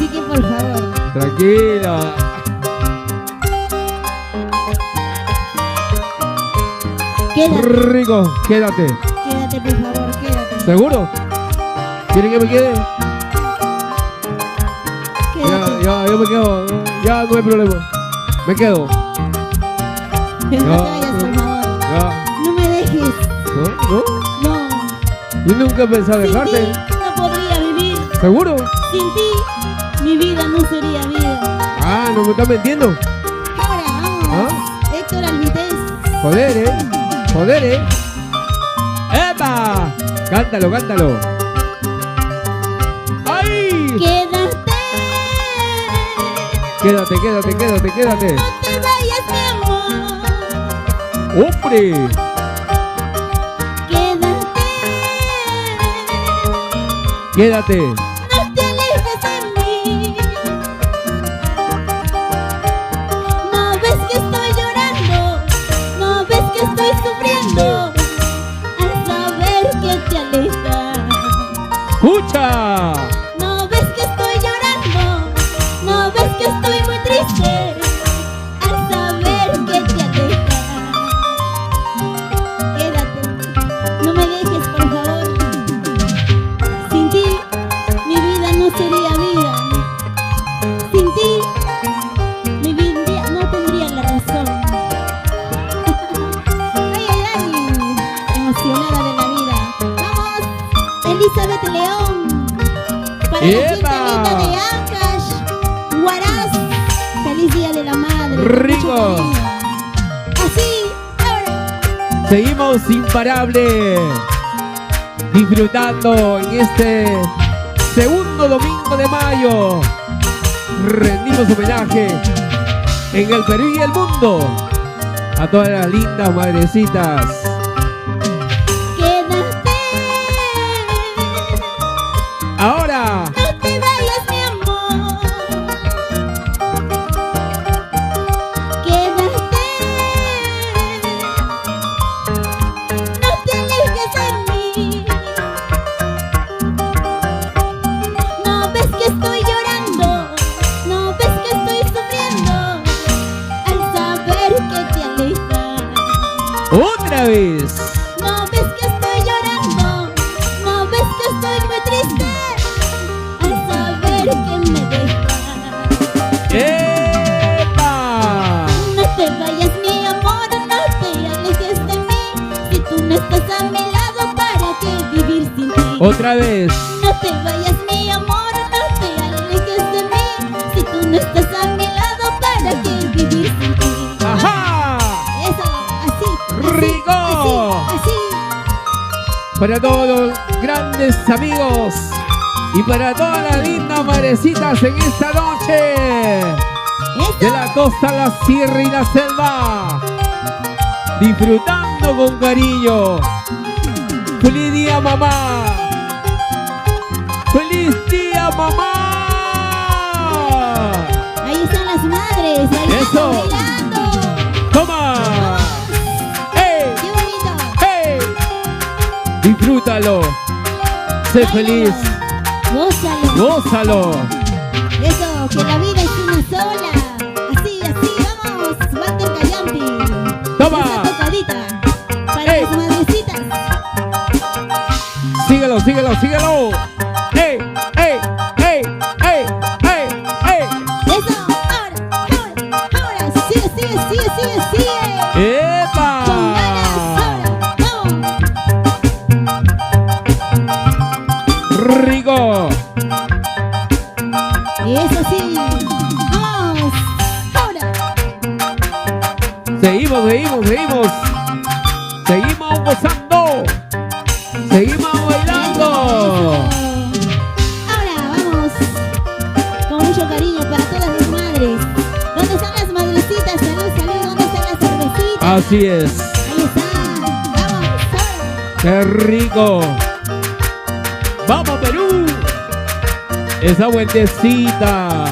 así que por favor. Tranquila. Quédate. Rico, quédate. Quédate, por favor, quédate. ¿Seguro? ¿Quiere que me quede? Quédate. Ya, yo me quedo. Ya no hay problema. Me quedo. No te vayas, por favor. Ya. No me dejes. ¿No? No. Yo nunca pensé Sin dejarte. ti no podría vivir. ¿Seguro? Sin ti, mi vida no sería vida. Ah, no me estás mintiendo. Ahora, vamos. Héctor Alvités. Joder, Joder, ¡Epa! Cántalo, cántalo. ¡Ay! Quédate. Quédate. No te vayas, mi amor. ¡Hombre! Quédate. No te alejes de mí. No ves que estoy llorando. No ves que estoy sufriendo. Al saber que te alejas. ¡Escucha! No ves que estoy llorando. No ves que estoy muy triste. Al saber que te alejas. Quédate. No me dejes, por favor. Sin ti, mi vida no sería vida. Sin ti, mi vida no tendría la razón. Ay, emocionada de la vida. Vamos, Elizabeth León. Para la gente linda de Ancash, Huaraz. Feliz Día de la Madre. Rico. Mucho cariño. Así, ahora. Seguimos imparables, disfrutando en este segundo domingo de mayo. Rendimos homenaje en el Perú y el mundo a todas las lindas madrecitas. Quédate. Ahora, No te vayas, mi amor. Quédate. No te alejes de mí. No ves que estoy llorando. No ves que estoy sufriendo. Al saber que te alejas. otra vez. No ves que estoy llorando. No ves que estoy muy triste. Al saber que me dejas. ¡Epa! No te vayas, mi amor, no te alejes de mí. Si tú no estás a mi lado, ¿para qué vivir sin ti? Otra vez. No te vayas, mi amor, no te alejes de mí. Si tú no estás a mi lado, ¿para qué vivir sin ti? ¡Ajá! Eso, así, ¡Rico! así. Para todos los grandes amigos y para todas las lindas madrecitas en esta noche de la costa, la sierra y la selva, disfrutando con cariño. ¡Feliz día, mamá! ¡Feliz día, mamá! Ahí están las madres, ahí Eso. están bailando. ¡Toma! Vamos, ¡Hey! qué bonito. ¡Hey! Disfrútalo. Sé Báilalo. feliz. Gózalo. Gózalo. Eso, que la vida es una sola. Así, vamos. Walter Callampi. Toma. Esa tocadita para Ey. las madrecitas. Síguelo. ¡Hey! ¡Hey! ¡Hey! ¡Hey! ¡Hey! ¡Hey! Eso, ahora. Sigue. ¡Epa! Con ganas, ahora. Vamos. ¡Rico! Y eso sí. Vamos. Ahora. Seguimos. Seguimos gozando. Seguimos bailando. Ahora vamos con mucho cariño para todas las madres. ¿Dónde están las madrecitas? Salud. ¿Dónde están las cervecitas? Así es. Ahí están. Vamos. Ahora. ¡Qué rico! ¡Vamos, Perú! Esa vueltecita.